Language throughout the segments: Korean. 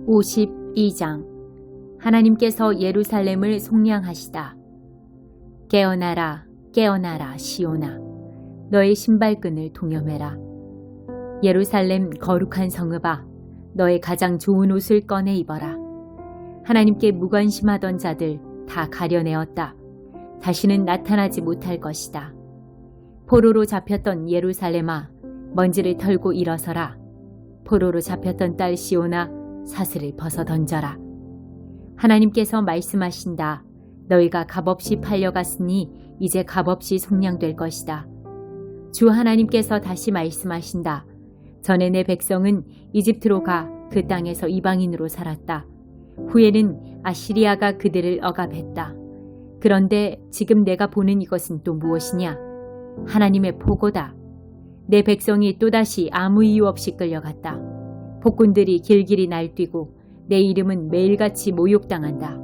52장. 하나님께서 예루살렘을 속량하시다. 깨어나라, 깨어나라, 시온아. 너의 신발끈을 동여매라. 예루살렘 거룩한 성읍아, 너의 가장 좋은 옷을 꺼내 입어라. 하나님께 무관심하던 자들 다 가려내었다. 다시는 나타나지 못할 것이다. 포로로 잡혔던 예루살렘아, 먼지를 털고 일어서라. 포로로 잡혔던 딸 시온아, 사슬을 벗어 던져라. 하나님께서 말씀하신다. 너희가 값없이 팔려갔으니 이제 값없이 속량될 것이다. 주 하나님께서 다시 말씀하신다. 전에 내 백성은 이집트로 가 그 땅에서 이방인으로 살았다. 후에는 아시리아가 그들을 억압했다. 그런데 지금 내가 보는 이것은 또 무엇이냐? 하나님의 포고다. 내 백성이 또다시 아무 이유 없이 끌려갔다. 폭군들이 길길이 날뛰고 내 이름은 매일같이 모욕당한다.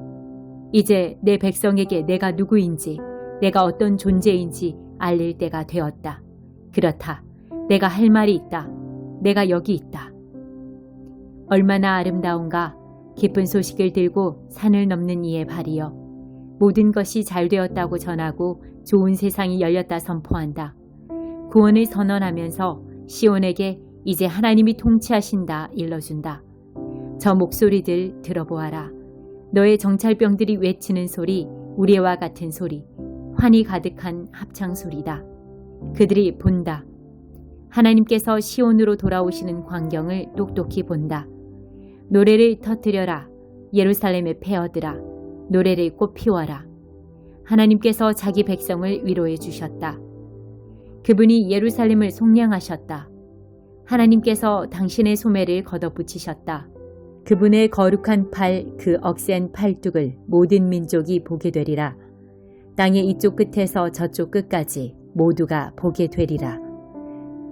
이제 내 백성에게 내가 누구인지, 내가 어떤 존재인지 알릴 때가 되었다. 그렇다. 내가 할 말이 있다. 내가 여기 있다. 얼마나 아름다운가. 기쁜 소식을 들고 산을 넘는 이의 발이여. 모든 것이 잘 되었다고 전하고 좋은 세상이 열렸다 선포한다. 구원을 선언하면서 시온에게 이제 하나님이 통치하신다 일러준다. 저 목소리들 들어보아라. 너의 정찰병들이 외치는 소리, 우레와 같은 소리, 환희 가득한 합창 소리다. 그들이 본다. 하나님께서 시온으로 돌아오시는 광경을 똑똑히 본다. 노래를 터뜨려라. 예루살렘의 폐허들아. 노래를 꽃 피워라. 하나님께서 자기 백성을 위로해 주셨다. 그분이 예루살렘을 속량하셨다. 하나님께서 당신의 소매를 걷어붙이셨다. 그분의 거룩한 팔, 그 억센 팔뚝을 모든 민족이 보게 되리라. 땅의 이쪽 끝에서 저쪽 끝까지 모두가 보게 되리라.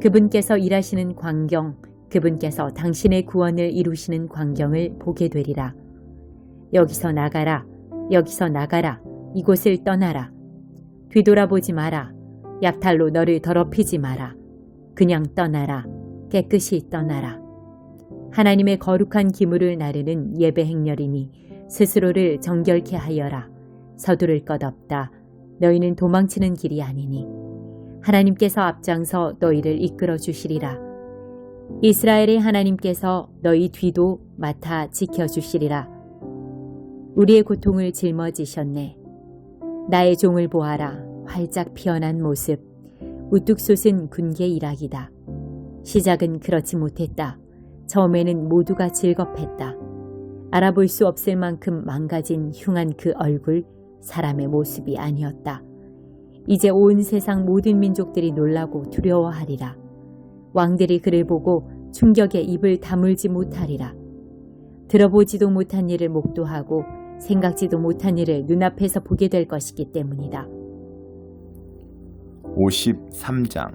그분께서 일하시는 광경, 그분께서 당신의 구원을 이루시는 광경을 보게 되리라. 여기서 나가라, 여기서 나가라, 이곳을 떠나라. 뒤돌아보지 마라. 약탈로 너를 더럽히지 마라. 그냥 떠나라. 깨끗이 떠나라. 하나님의 거룩한 기물을 나르는 예배 행렬이니 스스로를 정결케 하여라. 서두를 것 없다. 너희는 도망치는 길이 아니니 하나님께서 앞장서 너희를 이끌어 주시리라. 이스라엘의 하나님께서 너희 뒤도 맡아 지켜주시리라. 우리의 고통을 짊어지셨네. 나의 종을 보아라. 활짝 피어난 모습. 우뚝 솟은 군계 일학이다. 시작은 그렇지 못했다. 처음에는 모두가 즐겁했다. 알아볼 수 없을 만큼 망가진 흉한 그 얼굴, 사람의 모습이 아니었다. 이제 온 세상 모든 민족들이 놀라고 두려워하리라. 왕들이 그를 보고 충격에 입을 다물지 못하리라. 들어보지도 못한 일을 목도하고 생각지도 못한 일을 눈앞에서 보게 될 것이기 때문이다. 53장.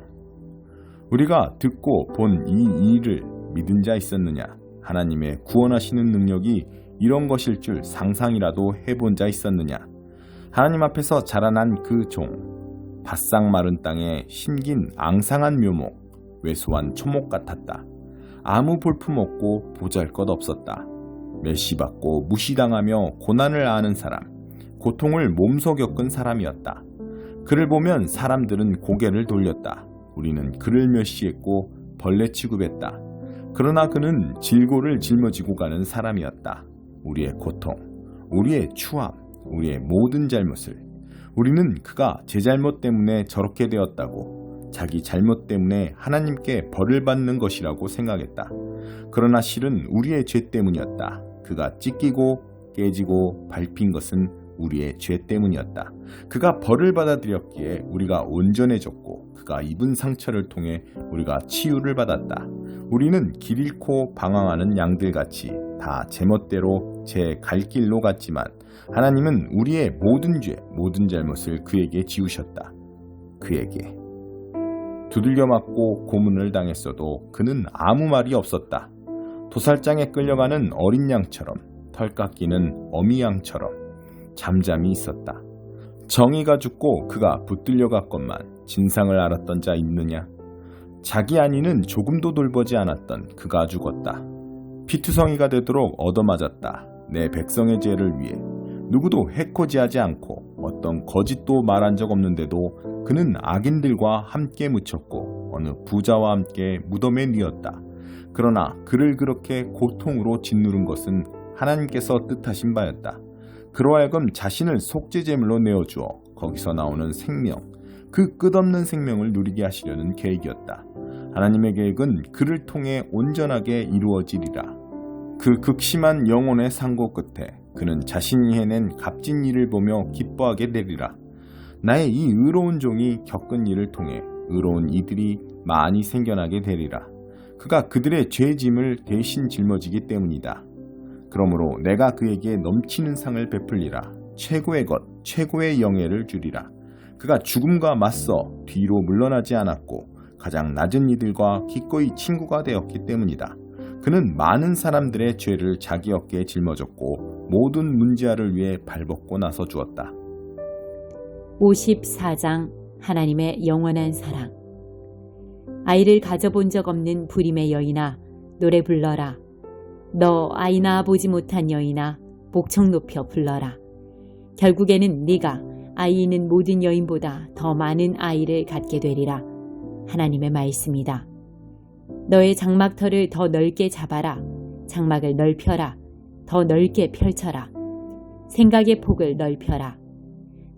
우리가 듣고 본 이 일을 믿은 자 있었느냐? 하나님의 구원하시는 능력이 이런 것일 줄 상상이라도 해본 자 있었느냐? 하나님 앞에서 자라난 그 종, 바싹 마른 땅에 심긴 앙상한 묘목, 왜소한 초목 같았다. 아무 볼품없고 보잘것없었다. 멸시받고 무시당하며 고난을 아는 사람, 고통을 몸소 겪은 사람이었다. 그를 보면 사람들은 고개를 돌렸다. 우리는 그를 멸시했고 벌레 취급했다. 그러나 그는 질고를 짊어지고 가는 사람이었다. 우리의 고통, 우리의 추함, 우리의 모든 잘못을, 우리는 그가 제 잘못 때문에 저렇게 되었다고, 자기 잘못 때문에 하나님께 벌을 받는 것이라고 생각했다. 그러나 실은 우리의 죄 때문이었다. 그가 찢기고 깨지고 밟힌 것은 우리의 죄 때문이었다. 그가 벌을 받아들였기에 우리가 온전해졌고, 그가 입은 상처를 통해 우리가 치유를 받았다. 우리는 길 잃고 방황하는 양들같이 다 제멋대로 제 갈 길로 갔지만 하나님은 우리의 모든 죄, 모든 잘못을 그에게 지우셨다. 그에게 두들겨 맞고 고문을 당했어도 그는 아무 말이 없었다. 도살장에 끌려가는 어린 양처럼, 털 깎이는 어미 양처럼 잠잠히 있었다. 정의가 죽고 그가 붙들려 갔건만 진상을 알았던 자 있느냐? 자기 안위는 조금도 돌보지 않았던 그가 죽었다. 피투성이가 되도록 얻어맞았다. 내 백성의 죄를 위해. 누구도 해코지하지 않고 어떤 거짓도 말한 적 없는데도 그는 악인들과 함께 묻혔고 어느 부자와 함께 무덤에 뉘었다. 그러나 그를 그렇게 고통으로 짓누른 것은 하나님께서 뜻하신 바였다. 그로 하여금 자신을 속죄제물로 내어주어 거기서 나오는 생명, 그 끝없는 생명을 누리게 하시려는 계획이었다. 하나님의 계획은 그를 통해 온전하게 이루어지리라. 그 극심한 영혼의 상고 끝에 그는 자신이 해낸 값진 일을 보며 기뻐하게 되리라. 나의 이 의로운 종이 겪은 일을 통해 의로운 이들이 많이 생겨나게 되리라. 그가 그들의 죄짐을 대신 짊어지기 때문이다. 그러므로 내가 그에게 넘치는 상을 베풀리라. 최고의 것, 최고의 영예를 주리라. 그가 죽음과 맞서 뒤로 물러나지 않았고 가장 낮은 이들과 기꺼이 친구가 되었기 때문이다. 그는 많은 사람들의 죄를 자기 어깨에 짊어졌고 모든 문제아를 위해 발벗고 나서 주었다. 54장 하나님의 영원한 사랑. 아이를 가져본 적 없는 불임의 여인아, 노래 불러라. 너 아이 낳아 보지 못한 여인아, 목청 높여 불러라. 결국에는 네가 아이 있는 모든 여인보다 더 많은 아이를 갖게 되리라. 하나님의 말씀이다. 너의 장막터를 더 넓게 잡아라. 장막을 넓혀라. 더 넓게 펼쳐라. 생각의 폭을 넓혀라.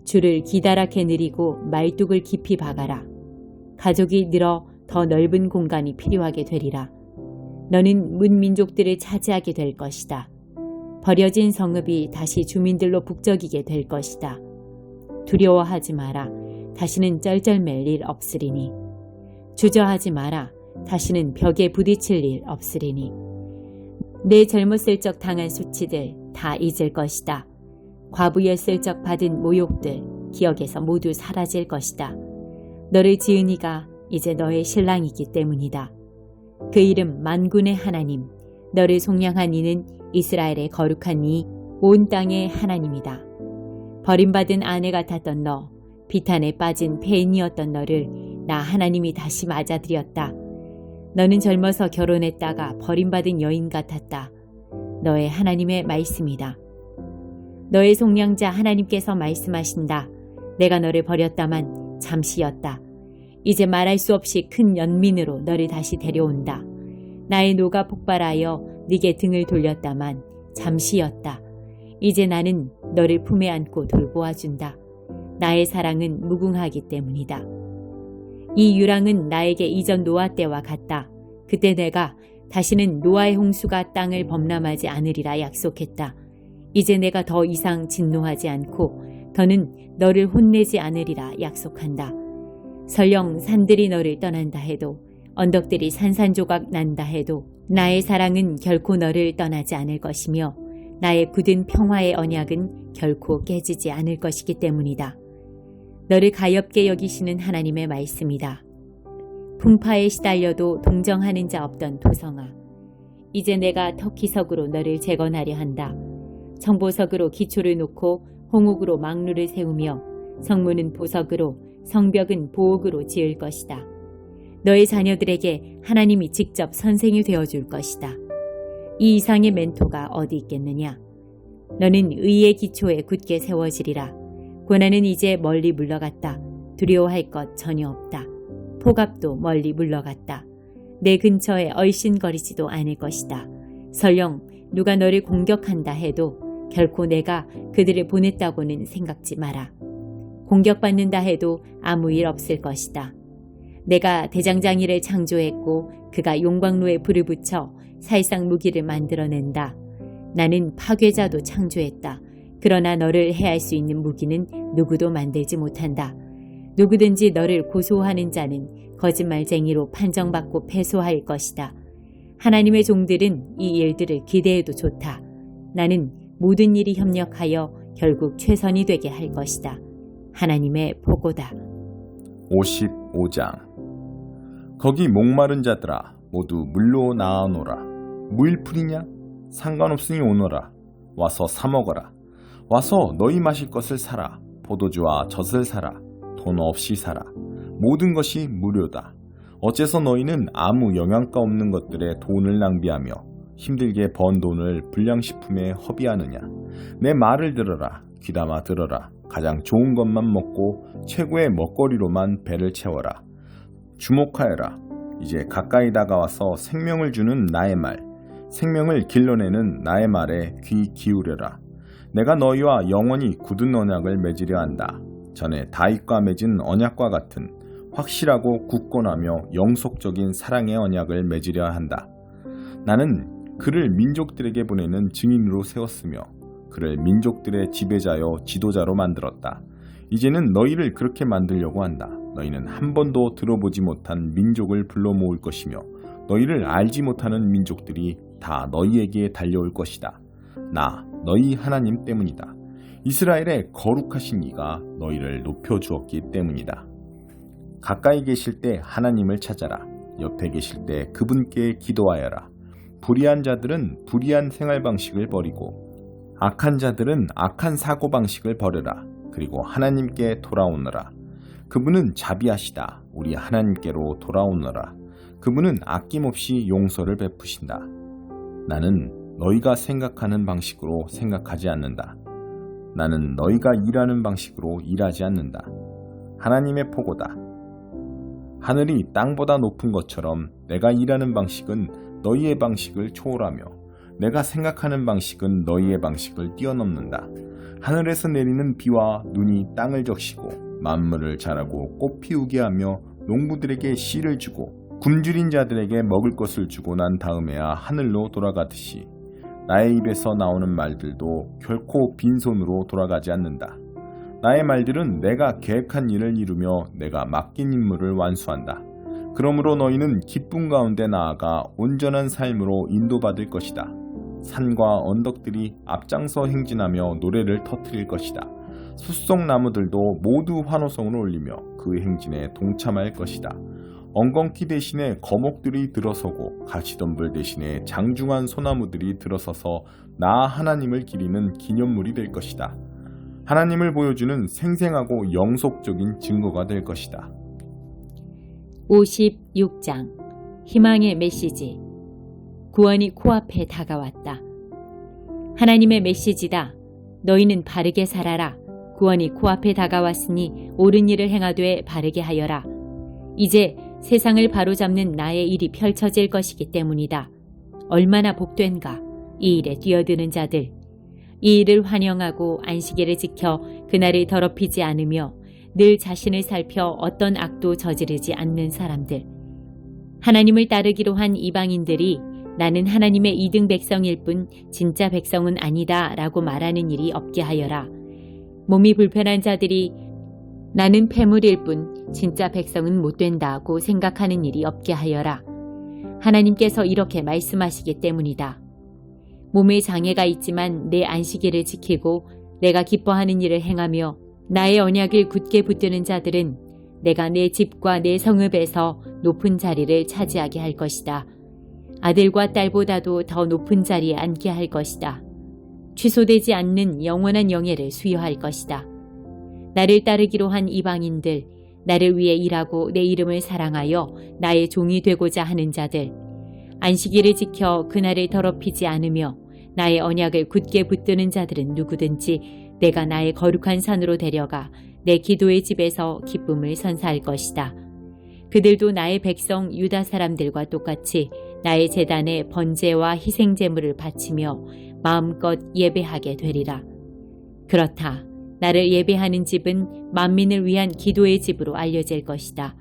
줄을 기다랗게 늘이고 말뚝을 깊이 박아라. 가족이 늘어 더 넓은 공간이 필요하게 되리라. 너는 문민족들을 차지하게 될 것이다. 버려진 성읍이 다시 주민들로 북적이게 될 것이다. 두려워하지 마라. 다시는 쩔쩔맬 일 없으리니. 주저하지 마라. 다시는 벽에 부딪힐 일 없으리니. 내 젊었을 적 당한 수치들 다 잊을 것이다. 과부였을 적 받은 모욕들 기억에서 모두 사라질 것이다. 너를 지은 이가 이제 너의 신랑이기 때문이다. 그 이름 만군의 하나님, 너를 속량한 이는 이스라엘의 거룩한 이, 온 땅의 하나님이다. 버림받은 아내 같았던 너, 비탄에 빠진 폐인이었던 너를 나 하나님이 다시 맞아들였다. 너는 젊어서 결혼했다가 버림받은 여인 같았다. 너의 하나님의 말씀이다. 너의 속량자 하나님께서 말씀하신다. 내가 너를 버렸다만 잠시였다. 이제 말할 수 없이 큰 연민으로 너를 다시 데려온다. 나의 노가 폭발하여 네게 등을 돌렸다만 잠시였다. 이제 나는 너를 품에 안고 돌보아준다. 나의 사랑은 무궁하기 때문이다. 이 유랑은 나에게 이전 노아 때와 같다. 그때 내가 다시는 노아의 홍수가 땅을 범람하지 않으리라 약속했다. 이제 내가 더 이상 진노하지 않고 더는 너를 혼내지 않으리라 약속한다. 설령 산들이 너를 떠난다 해도 언덕들이 산산조각 난다 해도 나의 사랑은 결코 너를 떠나지 않을 것이며 나의 굳은 평화의 언약은 결코 깨지지 않을 것이기 때문이다. 너를 가엾게 여기시는 하나님의 말씀이다. 풍파에 시달려도 동정하는 자 없던 도성아, 이제 내가 터키석으로 너를 재건하려 한다. 청보석으로 기초를 놓고 홍옥으로 망루를 세우며 성문은 보석으로 성벽은 보옥으로 지을 것이다. 너의 자녀들에게 하나님이 직접 선생이 되어줄 것이다. 이 이상의 멘토가 어디 있겠느냐? 너는 의의 기초에 굳게 세워지리라. 고난은 이제 멀리 물러갔다. 두려워할 것 전혀 없다. 폭압도 멀리 물러갔다. 내 근처에 얼씬거리지도 않을 것이다. 설령 누가 너를 공격한다 해도 결코 내가 그들을 보냈다고는 생각지 마라. 공격받는다 해도 아무 일 없을 것이다. 내가 대장장이를 창조했고 그가 용광로에 불을 붙여 살상 무기를 만들어낸다. 나는 파괴자도 창조했다. 그러나 너를 해할 수 있는 무기는 누구도 만들지 못한다. 누구든지 너를 고소하는 자는 거짓말쟁이로 판정받고 패소할 것이다. 하나님의 종들은 이 일들을 기대해도 좋다. 나는 모든 일이 협력하여 결국 최선이 되게 할 것이다. 하나님의 보고다. 55장. 거기 목마른 자들아 모두 물로 나아노라. 무일풀이냐? 상관없으니 오너라. 와서 사 먹어라. 와서 너희 마실 것을 사라. 포도주와 젖을 사라. 돈 없이 사라. 모든 것이 무료다. 어째서 너희는 아무 영양가 없는 것들에 돈을 낭비하며 힘들게 번 돈을 불량식품에 허비하느냐. 내 말을 들어라. 귀담아 들어라. 가장 좋은 것만 먹고 최고의 먹거리로만 배를 채워라. 주목하여라. 이제 가까이 다가와서 생명을 주는 나의 말, 생명을 길러내는 나의 말에 귀 기울여라. 내가 너희와 영원히 굳은 언약을 맺으려 한다. 전에 다윗과 맺은 언약과 같은 확실하고 굳건하며 영속적인 사랑의 언약을 맺으려 한다. 나는 그를 민족들에게 보내는 증인으로 세웠으며 그를 민족들의 지배자여 지도자로 만들었다. 이제는 너희를 그렇게 만들려고 한다. 너희는 한 번도 들어보지 못한 민족을 불러 모을 것이며 너희를 알지 못하는 민족들이 다 너희에게 달려올 것이다. 나 너희 하나님 때문이다. 이스라엘의 거룩하신 이가 너희를 높여주었기 때문이다. 가까이 계실 때 하나님을 찾아라. 옆에 계실 때 그분께 기도하여라. 불의한 자들은 불의한 생활 방식을 버리고 악한 자들은 악한 사고 방식을 버려라. 그리고 하나님께 돌아오너라. 그분은 자비하시다. 우리 하나님께로 돌아오너라. 그분은 아낌없이 용서를 베푸신다. 나는 너희가 생각하는 방식으로 생각하지 않는다. 나는 너희가 일하는 방식으로 일하지 않는다. 하나님의 포고다. 하늘이 땅보다 높은 것처럼 내가 일하는 방식은 너희의 방식을 초월하며 내가 생각하는 방식은 너희의 방식을 뛰어넘는다. 하늘에서 내리는 비와 눈이 땅을 적시고 만물을 자라고 꽃 피우게 하며 농부들에게 씨를 주고 굶주린 자들에게 먹을 것을 주고 난 다음에야 하늘로 돌아가듯이 나의 입에서 나오는 말들도 결코 빈손으로 돌아가지 않는다. 나의 말들은 내가 계획한 일을 이루며 내가 맡긴 임무를 완수한다. 그러므로 너희는 기쁨 가운데 나아가 온전한 삶으로 인도받을 것이다. 산과 언덕들이 앞장서 행진하며 노래를 터뜨릴 것이다. 숫송나무들도 모두 환호성을 올리며 그 행진에 동참할 것이다. 엉겅퀴 대신에 거목들이 들어서고 가시덤불 대신에 장중한 소나무들이 들어서서 나 하나님을 기리는 기념물이 될 것이다. 하나님을 보여주는 생생하고 영속적인 증거가 될 것이다. 56장 희망의 메시지. 구원이 코앞에 다가왔다. 하나님의 메시지다. 너희는 바르게 살아라. 구원이 코앞에 다가왔으니 옳은 일을 행하되 바르게 하여라. 이제 세상을 바로잡는 나의 일이 펼쳐질 것이기 때문이다. 얼마나 복된가 이 일에 뛰어드는 자들. 이 일을 환영하고 안식일을 지켜 그날을 더럽히지 않으며 늘 자신을 살펴 어떤 악도 저지르지 않는 사람들. 하나님을 따르기로 한 이방인들이 나는 하나님의 이등 백성일 뿐 진짜 백성은 아니다 라고 말하는 일이 없게 하여라. 몸이 불편한 자들이 나는 폐물일 뿐 진짜 백성은 못 된다고 생각하는 일이 없게 하여라. 하나님께서 이렇게 말씀하시기 때문이다. 몸에 장애가 있지만 내 안식일을 지키고 내가 기뻐하는 일을 행하며 나의 언약을 굳게 붙드는 자들은 내가 내 집과 내 성읍에서 높은 자리를 차지하게 할 것이다. 아들과 딸보다도 더 높은 자리에 앉게 할 것이다. 취소되지 않는 영원한 영예를 수여할 것이다. 나를 따르기로 한 이방인들, 나를 위해 일하고 내 이름을 사랑하여 나의 종이 되고자 하는 자들, 안식일을 지켜 그날을 더럽히지 않으며 나의 언약을 굳게 붙드는 자들은 누구든지 내가 나의 거룩한 산으로 데려가 내 기도의 집에서 기쁨을 선사할 것이다. 그들도 나의 백성 유다 사람들과 똑같이 나의 제단에 번제와 희생제물을 바치며 마음껏 예배하게 되리라. 그렇다. 나를 예배하는 집은 만민을 위한 기도의 집으로 알려질 것이다.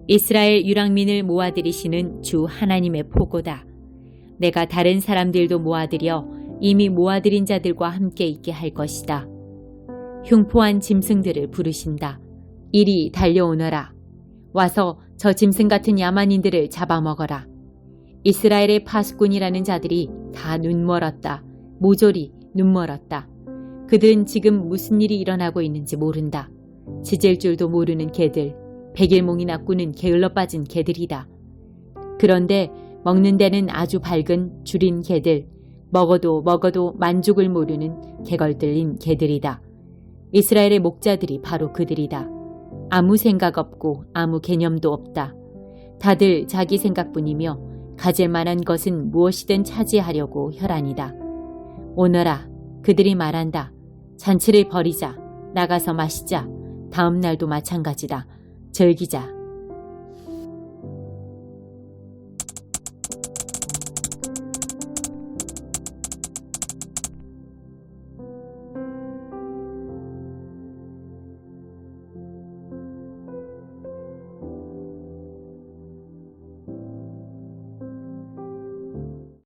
이스라엘 유랑민을 모아들이시는 주 하나님의 포고다. 내가 다른 사람들도 모아들여 이미 모아들인 자들과 함께 있게 할 것이다. 흉포한 짐승들을 부르신다. 이리 달려오너라. 와서 저 짐승 같은 야만인들을 잡아먹어라. 이스라엘의 파수꾼이라는 자들이 다 눈멀었다. 모조리 눈멀었다. 그들은 지금 무슨 일이 일어나고 있는지 모른다. 짖을 줄도 모르는 개들, 백일몽이나 꾸는 게을러 빠진 개들이다. 그런데 먹는 데는 아주 밝은 줄인 개들, 먹어도 만족을 모르는 개걸들린 개들이다. 이스라엘의 목자들이 바로 그들이다. 아무 생각 없고 아무 개념도 없다. 다들 자기 생각뿐이며 가질 만한 것은 무엇이든 차지하려고 혈안이다. 오너라, 그들이 말한다. 잔치를 벌이자. 나가서 마시자. 다음 날도 마찬가지다. 즐기자.